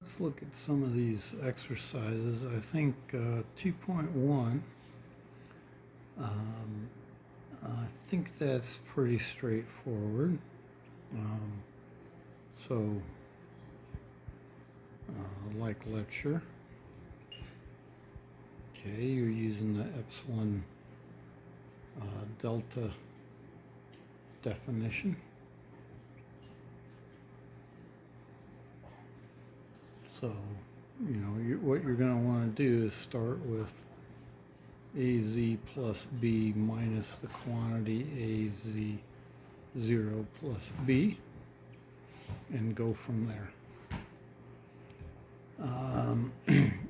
Let's look at some of these exercises. I think 2.1, I think that's pretty straightforward. Um, so, like lecture. Okay, you're using the epsilon delta definition. So, what you're going to want to do is start with AZ plus B minus the quantity AZ0 plus B and go from there.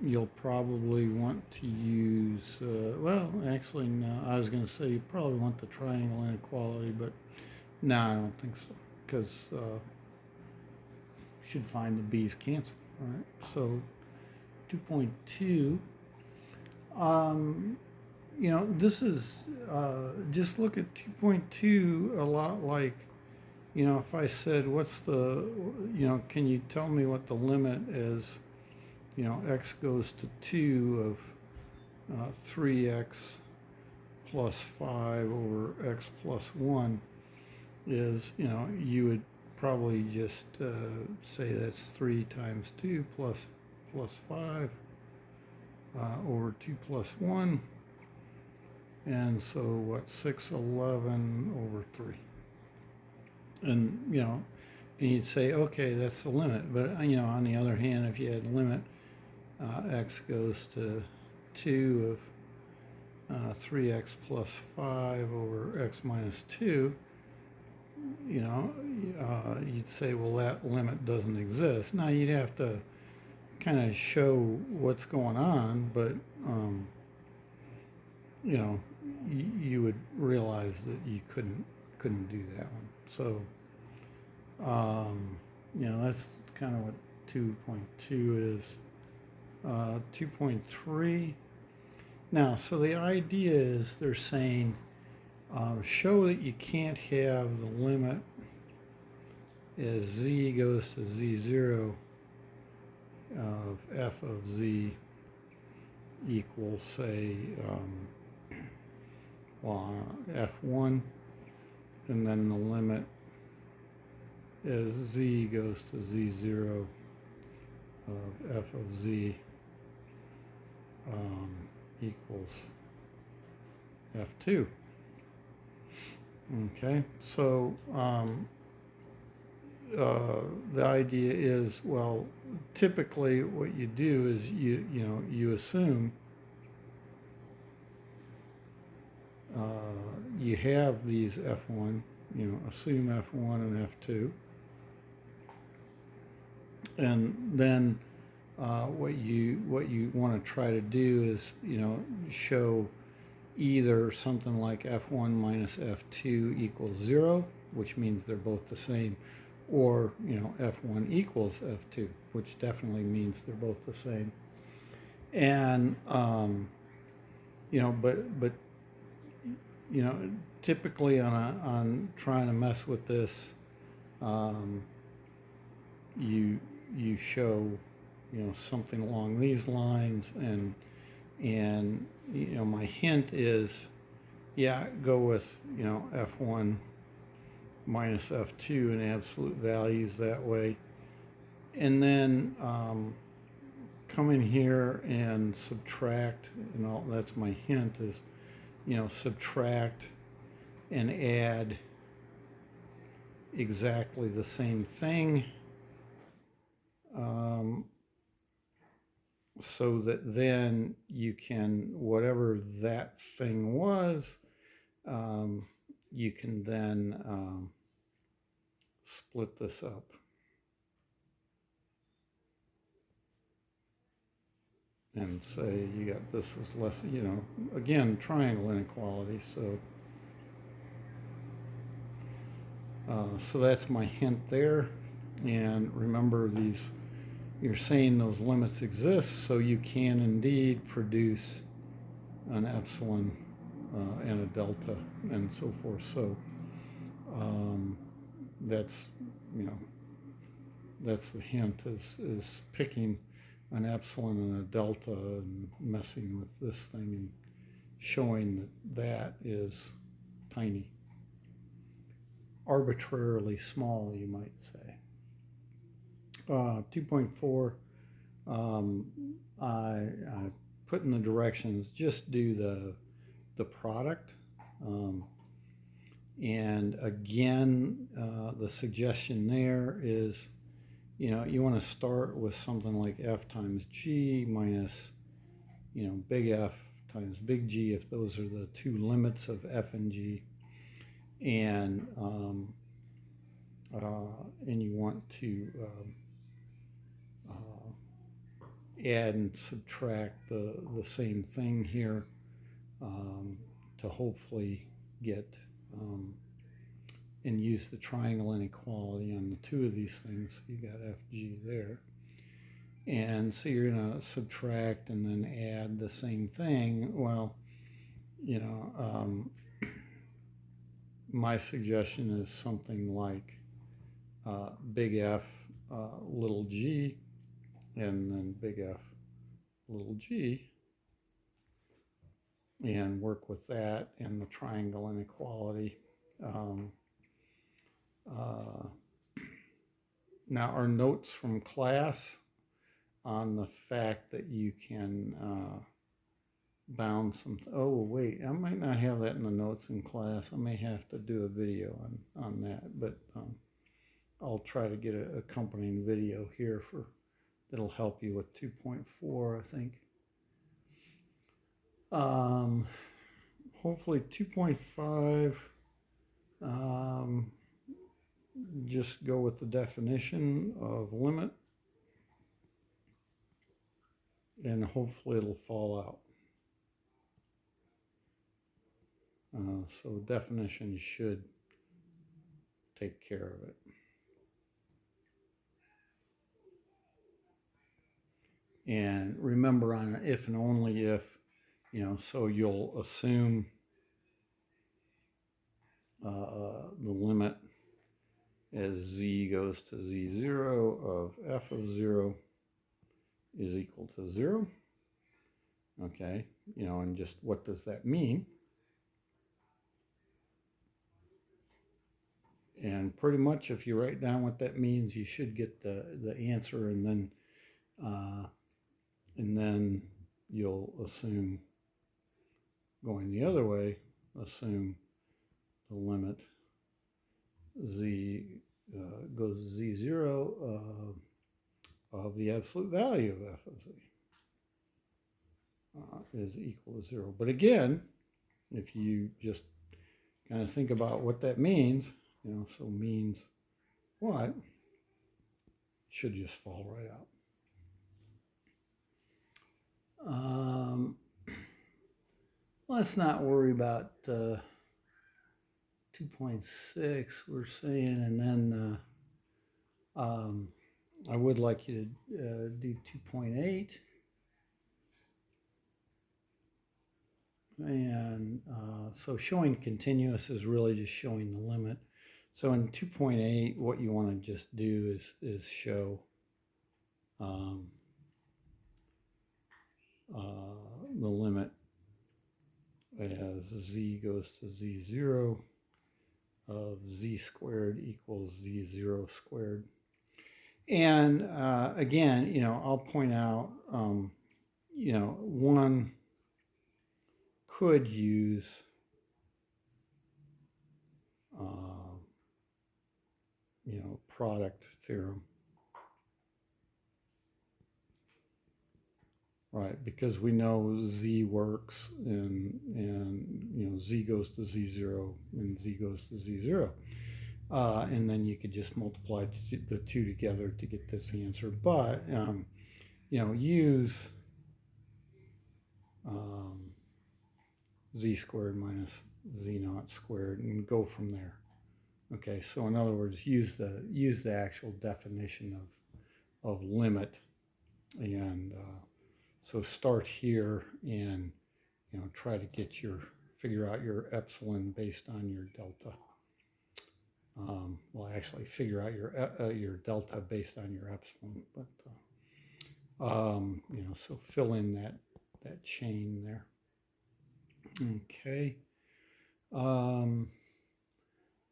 You'll probably want to use, well, actually, no, I was going to say you probably want the triangle inequality, but no, I don't think so, because you should find the B's cancel, right? So 2.2, this is, just look at 2.2 a lot like, if I said, what's the, can you tell me what the limit is? X goes to 2 of 3x plus 5 over x plus 1 is, you would probably just say that's 3 times 2 plus 5 over 2 plus 1. And so what, 611 over 3. And, and you'd say, okay, that's the limit. But, on the other hand, if you had limit, x goes to 2 of 3x plus 5 over x minus 2, you'd say, well, that limit doesn't exist. Now, you'd have to kind of show what's going on, but, you would realize that you couldn't do that one. So, that's kind of what 2.2 is. 2.3. Now, so the idea is they're saying show that you can't have the limit as z goes to z0 of f of z equals, say, f1, and then the limit as z goes to z0 of f of z equals f2. Okay, so the idea is, well, typically what you do is you assume you have these f1, assume f1 and f2, and then what you want to try to do is show either something like f1 minus f2 equals 0, which means they're both the same, or f1 equals f2, which definitely means they're both the same. And but typically on trying to mess with this, you show something along these lines, and my hint is, yeah, go with f1 minus f2 in absolute values that way, and then come in here and subtract, that's my hint, is subtract and add exactly the same thing, so that then you can, whatever that thing was, you can then split this up. And say you got this is less, again, triangle inequality. So that's my hint there. And remember, you're saying those limits exist, so you can indeed produce an epsilon and a delta and so forth. So that's, that's the hint, is picking an epsilon and a delta and messing with this thing and showing that that is tiny. Arbitrarily small, you might say. 2.4, I put in the directions, just do the product. And again, the suggestion there is, you want to start with something like F times G minus, big F times big G, if those are the two limits of F and G. And you want to add and subtract the same thing here to hopefully get and use the triangle inequality on the two of these things. You got FG there. And so you're going to subtract and then add the same thing. Well, my suggestion is something like big F little g, and then big F little g, and work with that and the triangle inequality. Now, our notes from class on the fact that you can bound some, oh wait, I might not have that in the notes in class. I may have to do a video on that, but I'll try to get an accompanying video here that'll help you with 2.4, I think. Hopefully 2.5, just go with the definition of limit, and hopefully it'll fall out. So definition should take care of it. And remember, on an if and only if, so you'll assume the limit as z goes to z0 of f of 0 is equal to 0. Okay, and just what does that mean? And pretty much if you write down what that means, you should get the answer, and then you'll assume, going the other way, assume the limit z goes to z0 of the absolute value of f of z is equal to 0. But again, if you just kind of think about what that means, so means what, should just fall right out. Let's not worry about 2.6, we're saying, and then I would like you to do 2.8. And so showing continuous is really just showing the limit. So in 2.8, what you want to just do is show the limit as z goes to z0 of z squared equals z0 squared. And again, I'll point out, one could use product theorem, right? Because we know z works, and z goes to z0 and z goes to z0, and then you could just multiply the two together to get this answer. But use z squared minus z naught squared and go from there. Okay, so in other words, use the actual definition of limit, and so start here and try to figure out your epsilon based on your delta. Well, actually figure out your delta based on your epsilon, but you know, so fill in that chain there. Okay. And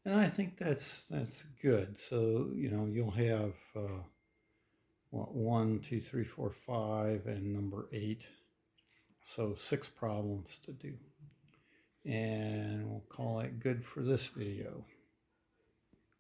I think that's good. So, you know, you'll have what, 1, 2, 3, 4, 5, and number 8. So 6 problems to do. And we'll call it good for this video.